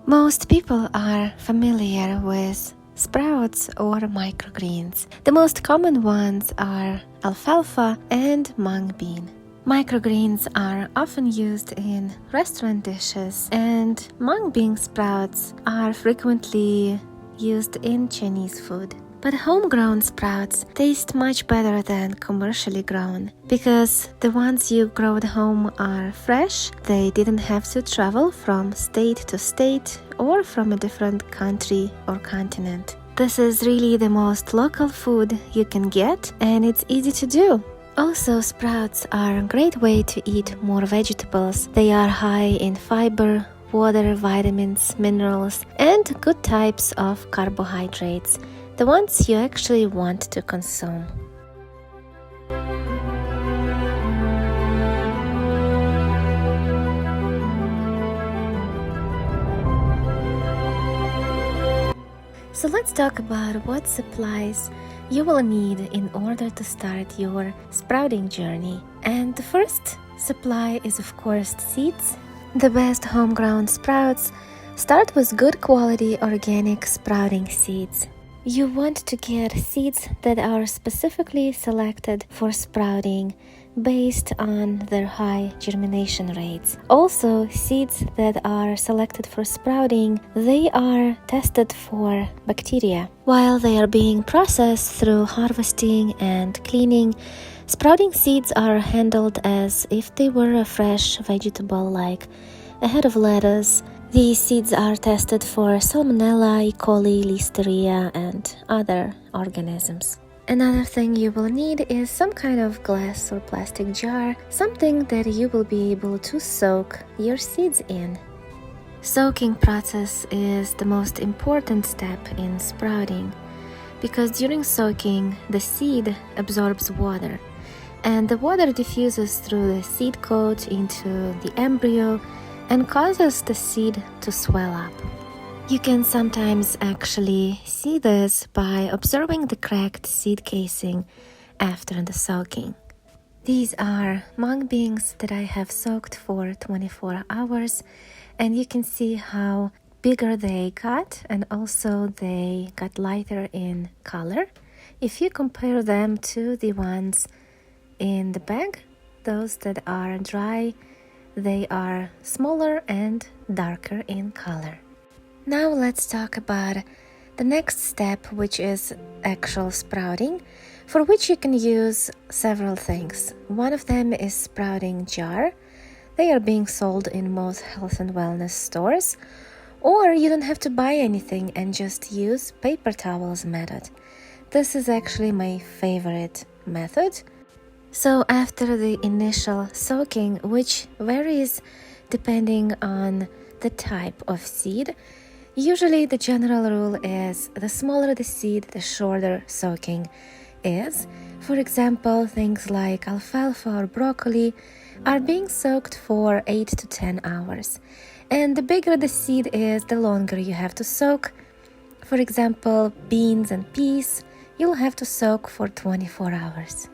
Most people are familiar with sprouts or microgreens. The most common ones are alfalfa and mung bean. Microgreens are often used in restaurant dishes, and mung bean sprouts are frequently used in Chinese food. But homegrown sprouts taste much better than commercially grown because the ones you grow at home are fresh. They didn't have to travel from state to state or from a different country or continent. This is really the most local food you can get, and it's easy to do. Also, sprouts are a great way to eat more vegetables. They are high in fiber, water, vitamins, minerals, and good types of carbohydrates, the ones you actually want to consume. So let's talk about what supplies you will need in order to start your sprouting journey. And the first supply is, of course, seeds. The best homegrown sprouts start with good quality organic sprouting seeds. You want to get seeds that are specifically selected for sprouting based on their high germination rates. Also, seeds that are selected for sprouting, they are tested for bacteria. While they are being processed through harvesting and cleaning, sprouting seeds are handled as if they were a fresh vegetable like a head of lettuce. These seeds are tested for Salmonella, E. coli, Listeria, and other organisms. Another thing you will need is some kind of glass or plastic jar, something that you will be able to soak your seeds in. Soaking process is the most important step in sprouting because during soaking, the seed absorbs water, and the water diffuses through the seed coat into the embryo and causes the seed to swell up. You can sometimes actually see this by observing the cracked seed casing after the soaking. These are mung beans that I have soaked for 24 hours, and you can see how bigger they got, and also they got lighter in color. If you compare them to the ones in the bag, those that are dry, they are smaller and darker in color. Now let's talk about the next step, which is actual sprouting, for which you can use several things. One of them is sprouting jar. They are being sold in most health and wellness stores, or you don't have to buy anything and just use paper towels method. This is actually my favorite method. So after the initial soaking, which varies depending on the type of seed, usually the general rule is the smaller the seed, the shorter soaking is. For example, things like alfalfa or broccoli are being soaked for 8 to 10 hours. And the bigger the seed is, the longer you have to soak. For example, beans and peas, you'll have to soak for 24 hours.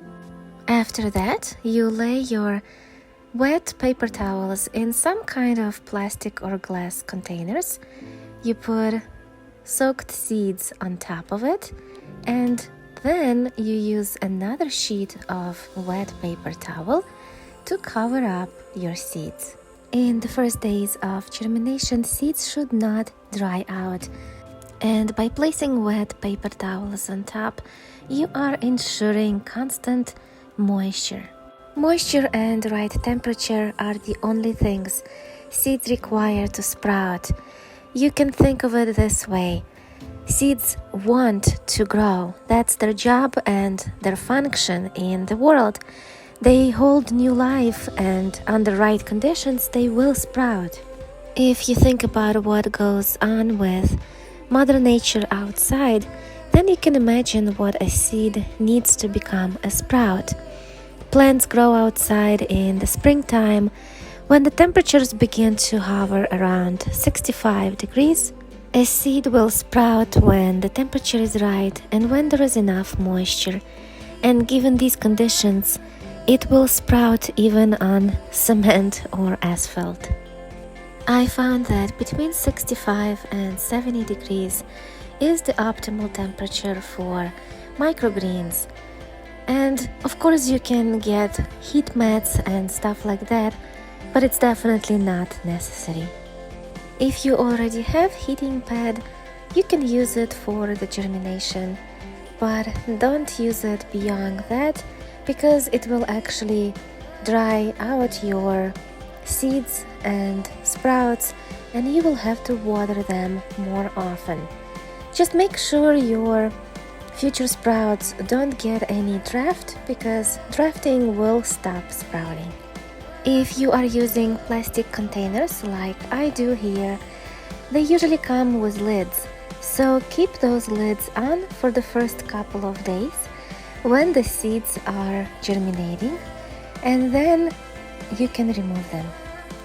After that, you lay your wet paper towels in some kind of plastic or glass containers. You put soaked seeds on top of it, and then you use another sheet of wet paper towel to cover up your seeds. In the first days of germination, seeds should not dry out, and by placing wet paper towels on top, you are ensuring constant moisture. Moisture and right temperature are the only things seeds require to sprout. You can think of it this way. Seeds want to grow. That's their job and their function in the world. They hold new life, and under right conditions, they will sprout. If you think about what goes on with Mother Nature outside, then you can imagine what a seed needs to become a sprout. Plants grow outside in the springtime when the temperatures begin to hover around 65 degrees. A seed will sprout when the temperature is right and when there is enough moisture. And given these conditions, it will sprout even on cement or asphalt. I found that between 65 and 70 degrees is the optimal temperature for microgreens. And of course you can get heat mats and stuff like that, but it's definitely not necessary. If you already have heating pad, you can use it for the germination, but don't use it beyond that because it will actually dry out your seeds and sprouts and you will have to water them more often. Just make sure your future sprouts don't get any draft because drafting will stop sprouting. If you are using plastic containers like I do here, they usually come with lids, so keep those lids on for the first couple of days when the seeds are germinating, and then you can remove them.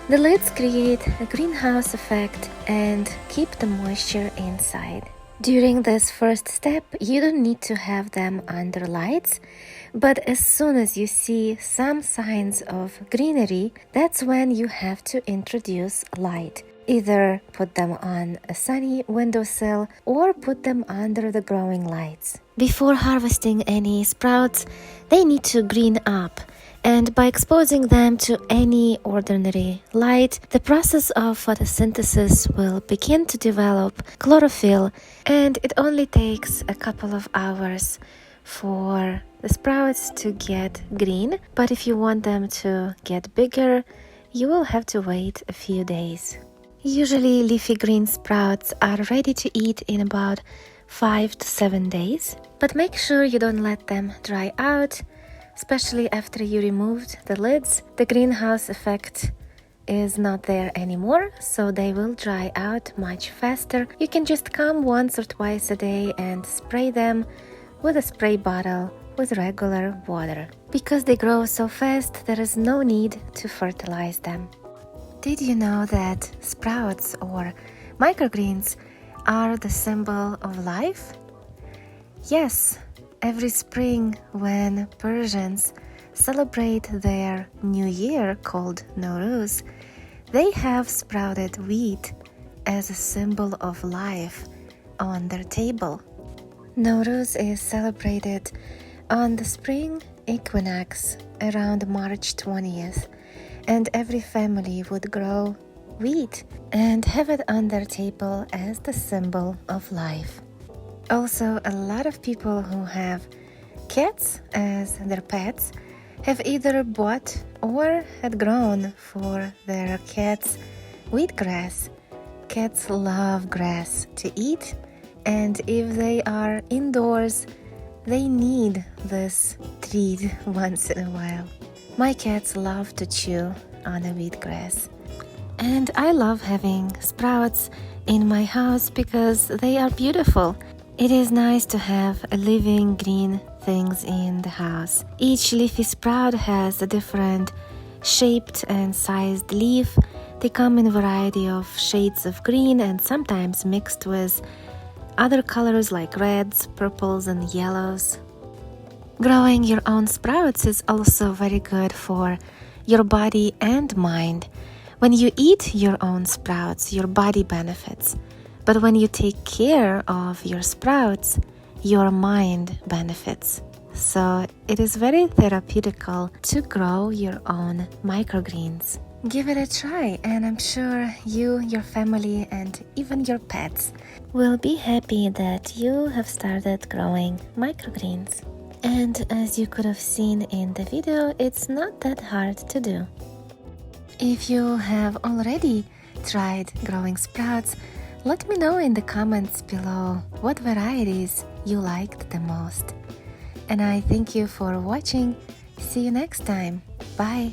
The lids create a greenhouse effect and keep the moisture inside. During this first step, you don't need to have them under lights, but as soon as you see some signs of greenery, that's when you have to introduce light. Either put them on a sunny windowsill or put them under the growing lights. Before harvesting any sprouts, they need to green up. And by exposing them to any ordinary light, the process of photosynthesis will begin to develop chlorophyll, and it only takes a couple of hours for the sprouts to get green. But if you want them to get bigger, you will have to wait a few days. Usually leafy green sprouts are ready to eat in about 5 to 7 days, but make sure you don't let them dry out. Especially after you removed the lids, the greenhouse effect is not there anymore, so they will dry out much faster. You can just come once or twice a day and spray them with a spray bottle with regular water. Because they grow so fast, there is no need to fertilize them. Did you know that sprouts or microgreens are the symbol of life? Yes. Every spring, when Persians celebrate their new year called Nowruz, they have sprouted wheat as a symbol of life on their table. Nowruz is celebrated on the spring equinox around March 20th, and every family would grow wheat and have it on their table as the symbol of life. Also, a lot of people who have cats as their pets have either bought or had grown for their cats wheatgrass. Cats love grass to eat, and if they are indoors, they need this treat once in a while. My cats love to chew on a wheatgrass. And I love having sprouts in my house because they are beautiful. It is nice to have living green things in the house. Each leafy sprout has a different shaped and sized leaf. They come in a variety of shades of green and sometimes mixed with other colors like reds, purples, and yellows. Growing your own sprouts is also very good for your body and mind. When you eat your own sprouts, your body benefits. But when you take care of your sprouts, your mind benefits. So it is very therapeutical to grow your own microgreens. Give it a try, and I'm sure you, your family, and even your pets will be happy that you have started growing microgreens. And as you could have seen in the video, it's not that hard to do. If you have already tried growing sprouts, let me know in the comments below what varieties you liked the most. And I thank you for watching. See you next time. Bye!